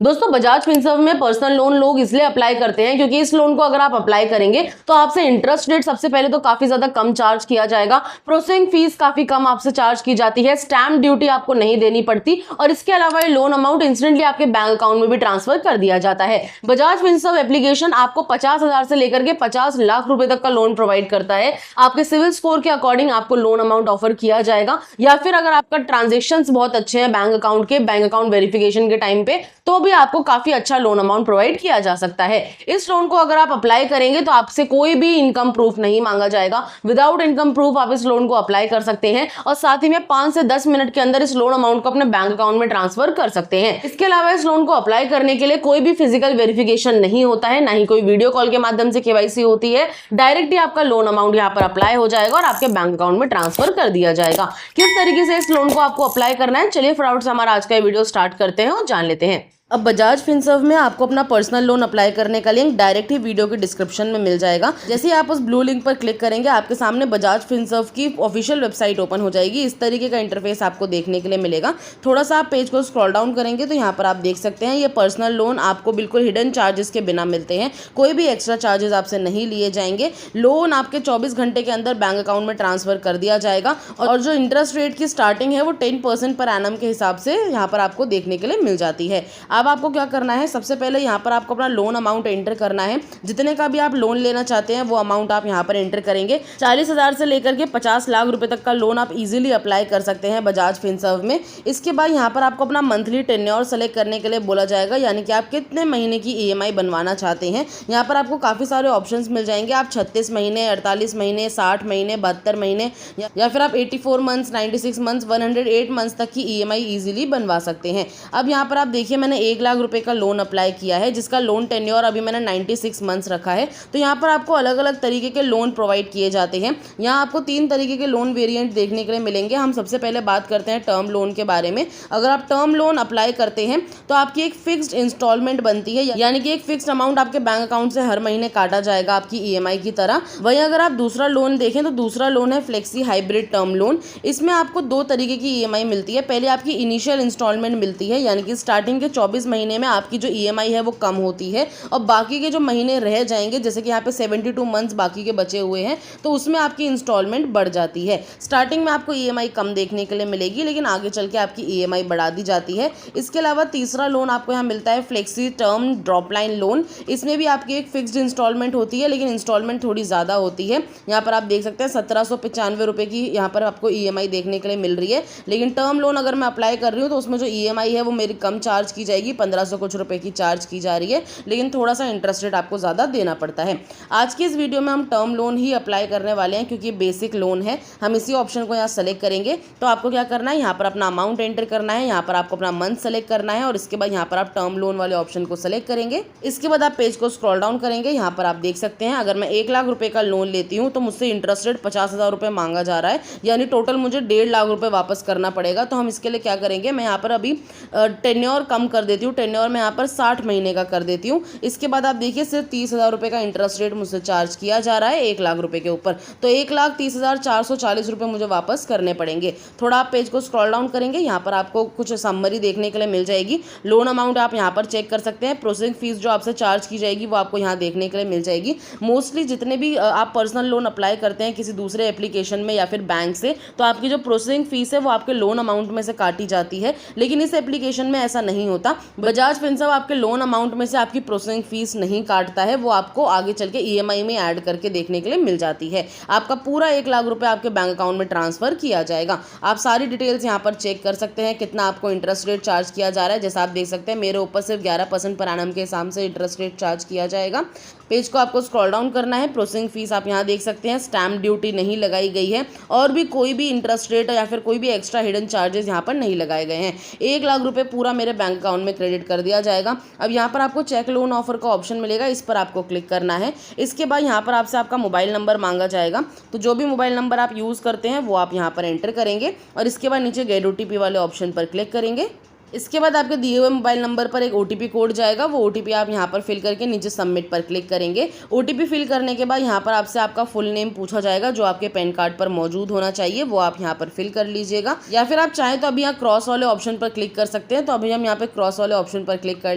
दोस्तों बजाज फिनसर्व में personal loan लोग इसलिए अप्लाई करते हैं क्योंकि इस लोन को अगर आप अप्लाई करेंगे तो आपसे इंटरेस्ट रेट सबसे पहले तो काफी ज्यादा कम चार्ज किया जाएगा। प्रोसेसिंग फीस काफी कम आपसे चार्ज की जाती है, स्टैम्प ड्यूटी आपको नहीं देनी पड़ती और इसके अलावा ये लोन अमाउंट इंस्टेंटली आपके बैंक अकाउंट में भी ट्रांसफर कर दिया जाता है। बजाज फिनसर्व एप्लीकेशन आपको 50,000 से लेकर के 50 लाख रुपए तक का लोन प्रोवाइड करता है। आपके सिविल स्कोर के अकॉर्डिंग आपको लोन अमाउंट ऑफर किया जाएगा, या फिर अगर आपका ट्रांजेक्शन बहुत अच्छे हैं बैंक अकाउंट वेरिफिकेशन के टाइम पे तो भी आपको काफी अच्छा लोन अमाउंट प्रोवाइड किया जा सकता है। इस लोन को अगर आप अप्लाई करेंगे तो आपसे कोई भी इनकम प्रूफ नहीं मांगा जाएगा। विदाउट इनकम प्रूफ आप इस लोन को अप्लाई कर सकते हैं और साथ ही में 5 से 10 मिनट के अंदर इस लोन अमाउंट को अपने बैंक अकाउंट में ट्रांसफर कर सकते हैं। इसके अलावा इस लोन को अप्लाई करने के लिए कोई भी फिजिकल वेरिफिकेशन नहीं होता है, ना ही कोई वीडियो कॉल के माध्यम से केवाईसी होती है। डायरेक्ट ही आपका लोन अमाउंट यहाँ पर अप्लाई हो जाएगा और आपके बैंक अकाउंट में ट्रांसफर कर दिया जाएगा। किस तरीके से इस लोन को आपको अप्लाई करना है, चलिए फटाफट से हमारा आज का वीडियो स्टार्ट करते हैं और जान लेते हैं। अब बजाज फिनसर्व में आपको अपना पर्सनल लोन अप्लाई करने का लिंक डायरेक्ट ही वीडियो के डिस्क्रिप्शन में मिल जाएगा। जैसे ही आप उस ब्लू लिंक पर क्लिक करेंगे आपके सामने बजाज फिनसर्व की ऑफिशियल वेबसाइट ओपन हो जाएगी। इस तरीके का इंटरफेस आपको देखने के लिए मिलेगा। थोड़ा सा आप पेज को स्क्रॉल डाउन करेंगे तो यहाँ पर आप देख सकते हैं ये पर्सनल लोन आपको बिल्कुल हिडन चार्जेस के बिना मिलते हैं। कोई भी एक्स्ट्रा चार्जेस आपसे नहीं लिए जाएंगे। लोन आपके 24 घंटे के अंदर बैंक अकाउंट में ट्रांसफर कर दिया जाएगा और जो इंटरेस्ट रेट की स्टार्टिंग है वो 10% पर एनम के हिसाब से यहाँ पर आपको देखने के लिए मिल जाती है। अब आपको क्या करना है, सबसे पहले यहाँ पर आपको अपना लोन अमाउंट एंटर करना है। जितने का भी आप लोन लेना चाहते हैं वो अमाउंट आप यहाँ पर एंटर करेंगे। 40,000 से लेकर के 50 लाख रुपए तक का लोन आप इजीली अप्लाई कर सकते हैं बजाज फिनसर्व में। इसके बाद यहाँ पर आपको अपना मंथली टेन्योर सेलेक्ट करने के लिए बोला जाएगा, यानी कि आप कितने महीने की EMI बनवाना चाहते हैं। यहाँ पर आपको काफ़ी सारे ऑप्शंस मिल जाएंगे। आप 36 महीने, 48 महीने, 60 महीने, 72 महीने या फिर आप 84 मंथ्स, 96 मंथ्स, 108 मंथ्स तक की EMI ईजिली बनवा सकते हैं। अब यहाँ पर आप देखिए मैंने 1 लाख रुपए का लोन अप्लाई किया है जिसका लोन टेन्योर अभी मैंने 96 मंथ्स रखा है। तो यहाँ पर आपको अलग अलग तरीके के लोन प्रोवाइड किए जाते हैं। यहाँ आपको 3 तरीके के लोन वेरिएंट देखने के लिए मिलेंगे। हम सबसे पहले बात करते हैं टर्म लोन के बारे में। अगर आप टर्म लोन अप्लाई करते हैं तो आपकी एक फिक्स्ड इंस्टॉलमेंट बनती है, यानी कि एक फिक्स्ड अमाउंट आपके बैंक अकाउंट से हर महीने काटा जाएगा आपकी EMI की तरह। वहीं अगर आप दूसरा लोन देखें तो दूसरा लोन है फ्लेक्सी हाइब्रिड टर्म लोन। इसमें आपको 2 तरीके की EMI मिलती है। पहले आपकी इनिशियल इंस्टॉलमेंट मिलती है, यानी कि स्टार्टिंग के 24 महीने में आपकी जो EMI है वो कम होती है और बाकी के जो महीने रह जाएंगे, जैसे कि यहाँ पे 72 मंथ्स बाकी के बचे हुए हैं, तो उसमें आपकी इंस्टॉलमेंट बढ़ जाती है। स्टार्टिंग में आपको EMI कम देखने के लिए मिलेगी, लेकिन आगे चल के आपकी EMI बढ़ा दी जाती है। इसके अलावा तीसरा लोन आपको यहाँ मिलता है flexi term drop line loan. इसमें भी आपकी एक फिक्स्ड इंस्टॉलमेंट होती है, लेकिन इंस्टॉलमेंट थोड़ी ज़्यादा होती है। यहाँ पर आप देख सकते हैं 1795 रुपये की यहाँ पर आपको EMI देखने के लिए मिल रही है। लेकिन टर्म लोन अगर मैं अप्लाई कर रही हूँ तो उसमें जो EMI है वो मेरी कम चार्ज की जाएगी, 1500 कुछ रुपये की चार्ज की जा रही है, लेकिन थोड़ा सा इंटरेस्ट रेट आपको ज़्यादा देना पड़ता है। आज की इस वीडियो में हम टर्म लोन ही अप्लाई करने वाले हैं क्योंकि बेसिक लोन है। हम इसी ऑप्शन को यहाँ सेलेक्ट करेंगे। तो आपको क्या करना है, यहाँ पर अपना अमाउंट एंटर करना है, यहाँ पर आपको अपना मंथ सेलेक्ट करना है और इसके बाद यहाँ पर आप टर्म लोन वाले ऑप्शन को सेलेक्ट करेंगे। इसके बाद आप पेज को स्क्रॉल डाउन करेंगे। यहाँ पर आप देख सकते हैं अगर मैं 1 लाख रुपए का लोन लेती हूँ तो मुझसे इंटरेस्ट रेट 50,000 रुपये मांगा जा रहा है, यानी टोटल मुझे 1.5 लाख रुपये वापस करना पड़ेगा। तो हम इसके लिए क्या करेंगे, मैं यहाँ पर अभी टेन्योर कम कर देती हूँ। टेन्योर मैं यहाँ पर 60 महीने का कर देती हूँ। इसके बाद आप देखिए सिर्फ 30,000 रुपये का इंटरेस्ट रेट मुझसे चार्ज किया जा रहा है 1 लाख रुपए के ऊपर। तो 1,30,440 रुपये मुझे वापस करने पड़ेंगे। थोड़ा आप पेज को स्क्रॉल डाउन करेंगे, यहाँ पर आपको कुछ समरी देखने के लिए मिल जाएगी। लोन अमाउंट आप यहाँ पर चेक कर सकते हैं। प्रोसेसिंग फीस जो आपसे चार्ज की जाएगी वो आपको यहाँ देखने के लिए मिल जाएगी। मोस्टली जितने भी आप पर्सनल लोन अप्लाई करते हैं किसी दूसरे एप्लीकेशन में या फिर बैंक से, तो आपकी जो प्रोसेसिंग फीस है वो आपके लोन अमाउंट में से काटी जाती है, लेकिन इस एप्लीकेशन में ऐसा नहीं होता। बजाज फिनसर्व आपके लोन अमाउंट में से आपकी प्रोसेसिंग फीस नहीं काटता है, वो आपको आगे चल के EMI में ऐड करके देखने के लिए मिल जाती है। आपका पूरा 1 लाख रुपए आपके बैंक अकाउंट में ट्रांसफर किया जाएगा। आप सारी डिटेल्स यहाँ पर चेक कर सकते हैं कितना आपको इंटरेस्ट रेट चार्ज किया जा रहा है। जैसा आप देख सकते हैं मेरे ऊपर सिर्फ 11% पर एनम के हिसाब से इंटरेस्ट रेट चार्ज किया जाएगा। पेज को आपको स्क्रॉल डाउन करना है। प्रोसेसिंग फीस आप यहाँ देख सकते हैं, स्टैम्प ड्यूटी नहीं लगाई गई है और भी कोई भी इंटरेस्ट रेट या फिर कोई भी एक्स्ट्रा हिडन चार्जेस यहाँ पर नहीं लगाए गए हैं। 1 लाख रुपए पूरा मेरे बैंक अकाउंट में क्रेडिट कर दिया जाएगा। अब यहाँ पर आपको चेक लोन ऑफर का ऑप्शन मिलेगा, इस पर आपको क्लिक करना है। इसके बाद यहाँ पर आपसे आपका मोबाइल नंबर मांगा जाएगा, तो जो भी मोबाइल नंबर आप यूज़ करते हैं वो आप यहाँ पर एंटर करेंगे और इसके बाद नीचे गेट OTP वाले ऑप्शन पर क्लिक करेंगे। इसके बाद आपके दिए हुए मोबाइल नंबर पर एक OTP कोड जाएगा, वो OTP आप यहाँ पर फिल करके नीचे सबमिट पर क्लिक करेंगे। OTP फिल करने के बाद यहाँ पर आपसे आपका फुल नेम पूछा जाएगा, जो आपके पैन कार्ड पर मौजूद होना चाहिए वो आप यहाँ पर फिल कर लीजिएगा। या फिर आप चाहें तो अभी यहाँ क्रॉस वाले ऑप्शन पर क्लिक कर सकते हैं, तो अभी हम यहाँ पे क्रॉस वाले ऑप्शन पर क्लिक कर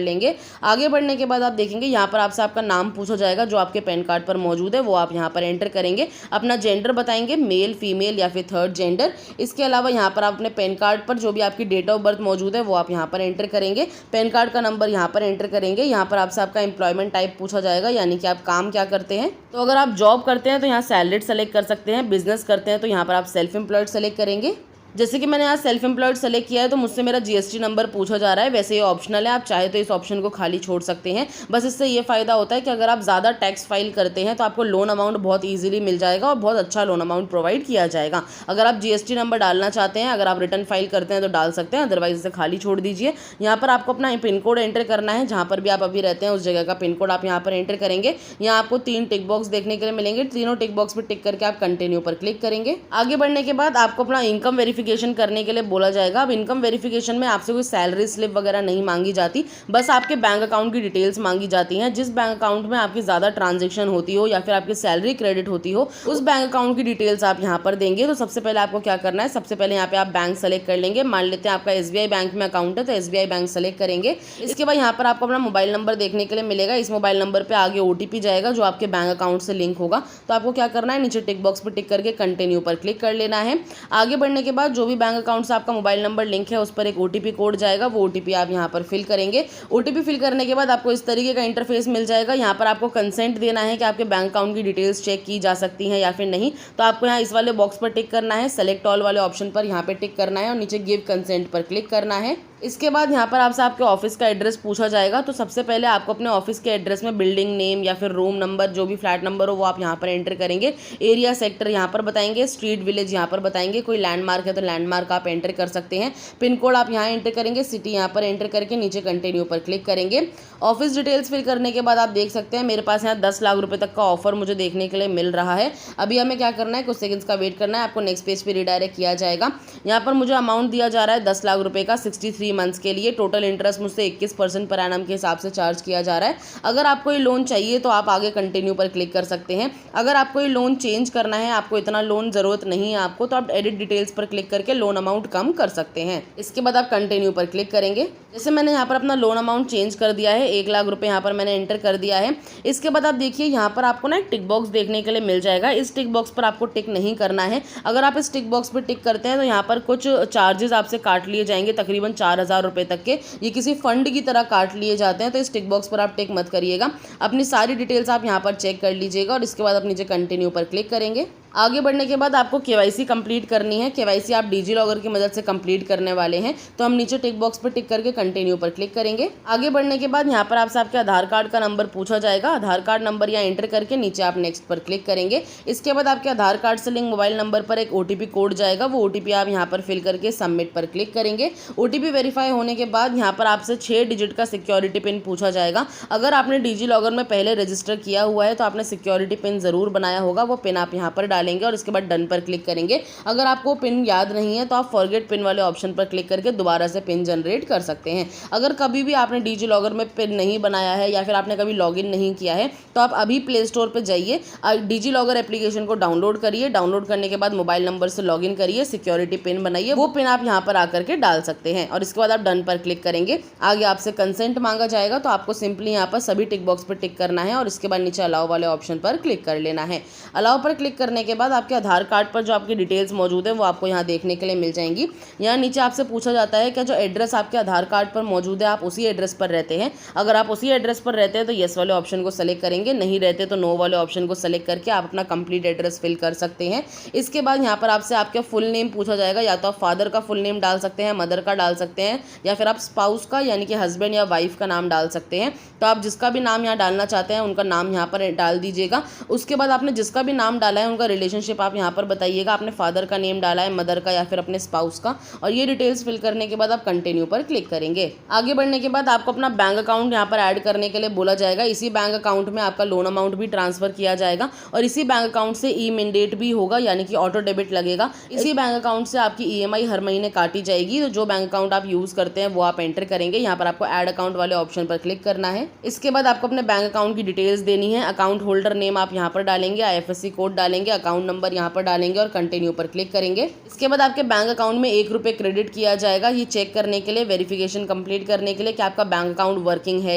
लेंगे। आगे बढ़ने के बाद आप देखेंगे यहाँ पर आपसे आपका नाम पूछा जाएगा, जो आपके पैन कार्ड पर मौजूद है वो आप यहाँ पर एंटर करेंगे। अपना जेंडर बताएंगे, मेल, फीमेल या फिर थर्ड जेंडर। इसके अलावा यहाँ पर आप अपने पैन कार्ड पर जो भी आपकी डेट ऑफ बर्थ मौजूद है वो आप यहाँ पर एंटर करेंगे। पैन कार्ड का नंबर यहाँ पर एंटर करेंगे। यहाँ पर आपसे आपका एम्प्लॉयमेंट टाइप पूछा जाएगा, यानी कि आप काम क्या करते हैं। तो अगर आप जॉब करते हैं तो यहाँ सैलरीड सेलेक्ट कर सकते हैं, बिजनेस करते हैं तो यहाँ पर आप सेल्फ एम्प्लॉयड सेलेक्ट करेंगे। जैसे कि मैंने यहाँ सेल्फ एम्प्लॉयड सेलेक्ट किया है तो मुझसे मेरा GST नंबर पूछा जा रहा है। वैसे ये ऑप्शनल है, आप चाहे तो इस ऑप्शन को खाली छोड़ सकते हैं। बस इससे ये फ़ायदा होता है कि अगर आप ज़्यादा टैक्स फाइल करते हैं तो आपको लोन अमाउंट बहुत ईजिली मिल जाएगा और बहुत अच्छा लोन अमाउंट प्रोवाइड किया जाएगा। अगर आप GST नंबर डालना चाहते हैं, अगर आप रिटर्न फाइल करते हैं तो डाल सकते हैं, अदरवाइज इसे खाली छोड़ दीजिए। यहाँ पर आपको अपना पिन कोड एंटर करना है, जहाँ पर भी आप अभी रहते हैं उस जगह का पिन कोड आप यहाँ पर एंटर करेंगे। यहाँ आपको 3 टिक बॉक्स देखने के लिए मिलेंगे, तीनों टिक बॉक्स पर टिक करके आप कंटिन्यू पर क्लिक करेंगे। आगे बढ़ने के बाद आपको अपना इनकम वेरिफिकेशन करने के लिए बोला जाएगा। अब इनकम वेरिफिकेशन में आपसे कोई सैलरी स्लिप वगैरह नहीं मांगी जाती, बस आपके बैंक अकाउंट की डिटेल्स मांगी जाती हैं। जिस बैंक अकाउंट में आपकी ज़्यादा ट्रांजैक्शन होती हो या फिर आपकी सैलरी क्रेडिट होती हो, उस बैंक अकाउंट की डिटेल्स आप यहाँ पर देंगे। तो सबसे पहले आपको क्या करना है, सबसे पहले यहाँ पे आप बैंक सेलेक्ट कर लेंगे। मान लेते हैं आपका SBI बैंक में अकाउंट है तो SBI बैंक सेलेक्ट करेंगे। इसके बाद यहाँ पर आपको अपना मोबाइल नंबर देखने के लिए मिलेगा। इस मोबाइल नंबर पर आगे OTP जाएगा, जो आपके बैंक अकाउंट से लिंक होगा। तो आपको क्या करना है, नीचे टिक बॉक्स पर टिक करके कंटिन्यू पर क्लिक कर लेना है। आगे बढ़ने के बाद जो भी बैंक अकाउंट से आपका मोबाइल नंबर लिंक है उस पर एक OTP कोड जाएगा, वो OTP आप यहाँ पर फिल करेंगे। OTP फिल करने के बाद आपको इस तरीके का इंटरफेस मिल जाएगा। यहाँ पर आपको कंसेंट देना है कि आपके बैंक अकाउंट की डिटेल्स चेक की जा सकती हैं या फिर नहीं। तो आपको यहाँ इस वाले बॉक्स पर टिक करना है, सेलेक्ट ऑल वाले ऑप्शन पर यहाँ पे टिक करना है और नीचे गिव कंसेंट पर क्लिक करना है। इसके बाद यहाँ पर आपसे आपके ऑफिस का एड्रेस पूछा जाएगा। तो सबसे पहले आपको अपने ऑफिस के एड्रेस में बिल्डिंग नेम या फिर रूम नंबर, जो भी फ्लैट नंबर हो वो आप यहाँ पर एंटर करेंगे। एरिया सेक्टर यहाँ पर बताएंगे, स्ट्रीट विलेज यहाँ पर बताएंगे, कोई लैंडमार्क है तो लैंडमार्क आप एंटर कर सकते हैं। पिन कोड आप यहाँ एंटर करेंगे, सिटी यहाँ पर एंटर करके नीचे कंटिन्यू पर क्लिक करेंगे। ऑफिस डिटेल्स फिल करने के बाद आप देख सकते हैं मेरे पास यहाँ 10 लाख रुपए तक का ऑफर मुझे देखने के लिए मिल रहा है। अभी हमें क्या करना है, कुछ सेकंड्स का वेट करना है, आपको नेक्स्ट पेज पे रिडायरेक्ट किया जाएगा। यहाँ पर मुझे अमाउंट दिया जा रहा है 10 लाख रुपए का 63 मंथ्स के लिए। टोटल इंटरेस्ट मुझसे 21% पर एनम के हिसाब से चार्ज किया जा रहा है। अगर आपको ये लोन चाहिए तो आप आगे कंटिन्यू पर क्लिक कर सकते हैं। अगर आपको ये लोन चेंज करना है, आपको इतना लोन ज़रूरत नहीं है आपको, तो आप एडिट डिटेल्स पर क्लिक करके लोन अमाउंट कम कर सकते हैं। इसके बाद आप कंटिन्यू पर क्लिक करेंगे। जैसे मैंने यहाँ पर अपना लोन अमाउंट चेंज कर दिया है, 1 लाख रुपए यहाँ पर मैंने एंटर कर दिया है। इसके बाद आप देखिए यहाँ पर आपको ना एक टिक बॉक्स देखने के लिए मिल जाएगा। इस टिक बॉक्स पर आपको टिक नहीं करना है। अगर आप इस टिक बॉक्स पर टिक करते हैं तो यहाँ पर कुछ चार्जेस आपसे काट लिए जाएंगे, तकरीबन 4000 रुपये तक के। ये किसी फंड की तरह काट लिए जाते हैं, तो इस टिक बॉक्स पर आप टिक मत करिएगा। अपनी सारी डिटेल्स आप यहाँ पर चेक कर लीजिएगा और इसके बाद आप नीचे कंटिन्यू पर क्लिक करेंगे। आगे बढ़ने के बाद आपको KYC कंप्लीट करनी है। KYC आप डिजीलॉकर की मदद से कंप्लीट करने वाले हैं, तो हम नीचे टिक बॉक्स पर टिक करके कंटिन्यू पर क्लिक करेंगे। आगे बढ़ने के बाद यहाँ पर आपसे आपके आधार कार्ड का नंबर पूछा जाएगा। आधार कार्ड नंबर यहाँ एंटर करके नीचे आप नेक्स्ट पर क्लिक करेंगे। इसके बाद आपके आधार कार्ड से लिंक मोबाइल नंबर पर एक OTP कोड जाएगा, वो OTP आप यहाँ पर फिल करके सबमिट पर क्लिक करेंगे। OTP वेरीफाई होने के बाद यहाँ पर आपसे 6 डिजिट का सिक्योरिटी पिन पूछा जाएगा। अगर आपने डिजीलॉकर में पहले रजिस्टर किया हुआ है तो आपने सिक्योरिटी पिन ज़रूर बनाया होगा, वो पिन आप यहाँ पर डालेंगे और इसके बाद डन पर क्लिक करेंगे। अगर आपको पिन याद नहीं है तो आप फॉरगेट पिन वाले ऑप्शन पर क्लिक करके दोबारा से पिन जनरेट कर सकते हैं। अगर कभी भी आपने डिजीलॉकर में पिन नहीं बनाया है या फिर आपने कभी लॉगिन नहीं किया है तो आप अभी प्ले स्टोर पर जाइए, डिजीलॉकर एप्लीकेशन को डाउनलोड करिए। डाउनलोड करने के बाद मोबाइल नंबर से लॉगिन करिए, सिक्योरिटी पिन बनाइए, वो पिन आप यहाँ पर आकर के डाल सकते हैं और इसके बाद आप डन पर क्लिक करेंगे। आगे आपसे कंसेंट मांगा जाएगा, तो आपको सिंपली यहाँ पर सभी टिक बॉक्स पर टिक करना है और इसके बाद नीचे अलाउ वाले ऑप्शन पर क्लिक कर लेना है। अलाउ पर क्लिक करने के बाद आपके आधार कार्ड पर जो आपकी डिटेल्स मौजूद है वो आपको यहाँ देखने के लिए मिल जाएंगी। यहाँ नीचे आपसे पूछा जाता है कि जो एड्रेस आपके आधार कार्ड पर मौजूद है आप उसी एड्रेस पर रहते हैं। अगर आप उसी एड्रेस पर रहते हैं तो येस वाले ऑप्शन को सेलेक्ट करेंगे, नहीं रहते तो नो वाले ऑप्शन को सेलेक्ट करके आप अपना कंप्लीट एड्रेस फिल कर सकते हैं। इसके बाद यहाँ पर आपसे आपका फुल नेम पूछा जाएगा। या तो आप फादर का फुल नेम डाल सकते हैं, मदर का डाल सकते हैं, या फिर आप स्पाउस का यानी कि हस्बैंड या वाइफ का नाम डाल सकते हैं। तो आप जिसका भी नाम यहाँ डालना चाहते हैं उनका नाम यहाँ पर डाल दीजिएगा। उसके बाद आपने जिसका भी नाम डाला है उनका रिलेशनशिप आप यहाँ पर बताइएगा। आपने फादर का नेम डाला है, मदर का या फिर अपने स्पाउस का, और ये डिटेल्स फिल करने के बाद आप कंटिन्यू पर क्लिक करेंगे। आगे बढ़ने के बाद आपको अपना बैंक अकाउंट यहाँ पर ऐड करने के लिए बोला जाएगा। इसी बैंक अकाउंट में आपका लोन अमाउंट भी ट्रांसफर किया जाएगा और इसी बैंक अकाउंट से ई मैंडेट भी होगा, यानी कि ऑटो डेबिट लगेगा। इसी बैंक अकाउंट से आपकी ईएमआई हर महीने काटी जाएगी। तो जो बैंक अकाउंट आप यूज करते हैं वो आप एंटर करेंगे। यहाँ पर आपको ऐड अकाउंट वाले ऑप्शन पर क्लिक करना है। इसके बाद आपको अपने बैंक अकाउंट की डिटेल्स देनी है। अकाउंट होल्डर नेम आप यहाँ पर डालेंगे, आईएफएससी कोड डालेंगे, अकाउंट नंबर यहाँ पर डालेंगे और कंटिन्यू पर क्लिक करेंगे। इसके बाद आपके बैंक अकाउंट में ₹1 क्रेडिट किया जाएगा, ये चेक करने के लिए, वेरिफिकेशन कंप्लीट करने के लिए कि आपका बैंक अकाउंट वर्किंग है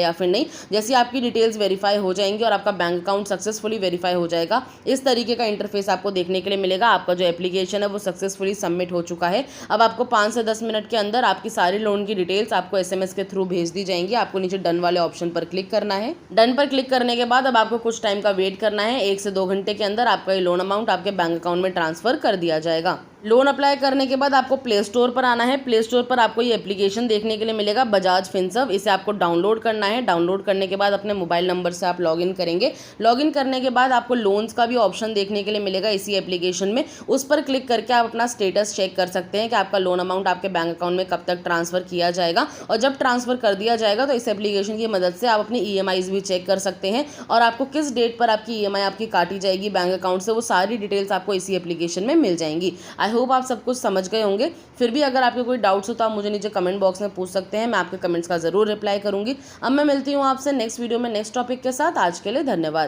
या फिर नहीं। जैसे आपकी डिटेल्स वेरीफाई हो जाएंगी और आपका बैंक अकाउंट सक्सेसफुली वेरीफाई हो जाएगा, इस तरीके का इंटरफेस आपको देखने के लिए मिलेगा। आपका जो एप्लीकेशन है वो सक्सेसफुली सबमिट हो चुका है। अब आपको 5 से 10 मिनट के अंदर आपकी सारी लोन की डिटेल्स आपको एसएमएस के थ्रू भेज दी जाएंगी। आपको नीचे डन वाले ऑप्शन पर क्लिक करना है। डन पर क्लिक करने के बाद अब आपको कुछ टाइम का वेट करना है। 1 से 2 घंटे के अंदर आपका ये लोन अमाउंट आपके बैंक अकाउंट में ट्रांसफर कर दिया जाएगा। लोन अप्लाई करने के बाद आपको प्ले स्टोर पर आना है। प्ले स्टोर पर आपको ये एप्लीकेशन देखने के लिए मिलेगा, बजाज फिनसर्व। इसे आपको डाउनलोड करना है। डाउनलोड करने के बाद अपने मोबाइल नंबर से आप लॉगिन करेंगे। लॉगिन करने के बाद आपको लोन्स का भी ऑप्शन देखने के लिए मिलेगा इसी एप्लीकेशन में। उस पर क्लिक करके आप अपना स्टेटस चेक कर सकते हैं कि आपका लोन अमाउंट आपके बैंक अकाउंट में कब तक ट्रांसफर किया जाएगा। और जब ट्रांसफर कर दिया जाएगा तो इस एप्लीकेशन की मदद से आप अपनी ईएमआईज भी चेक कर सकते हैं और आपको किस डेट पर आपकी ईएमआई आपकी काटी जाएगी बैंक अकाउंट से, वो सारी डिटेल्स आपको इसी एप्लीकेशन में मिल जाएंगी। आई होप आप सब कुछ समझ गए होंगे। फिर भी अगर आपके कोई डाउट्स हो तो आप मुझे नीचे कमेंट बॉक्स में पूछ सकते हैं। मैं आपके कमेंट्स का जरूर रिप्लाई करूंगी। अब मैं मिलती हूँ आपसे नेक्स्ट वीडियो में नेक्स्ट टॉपिक के साथ। आज के लिए धन्यवाद।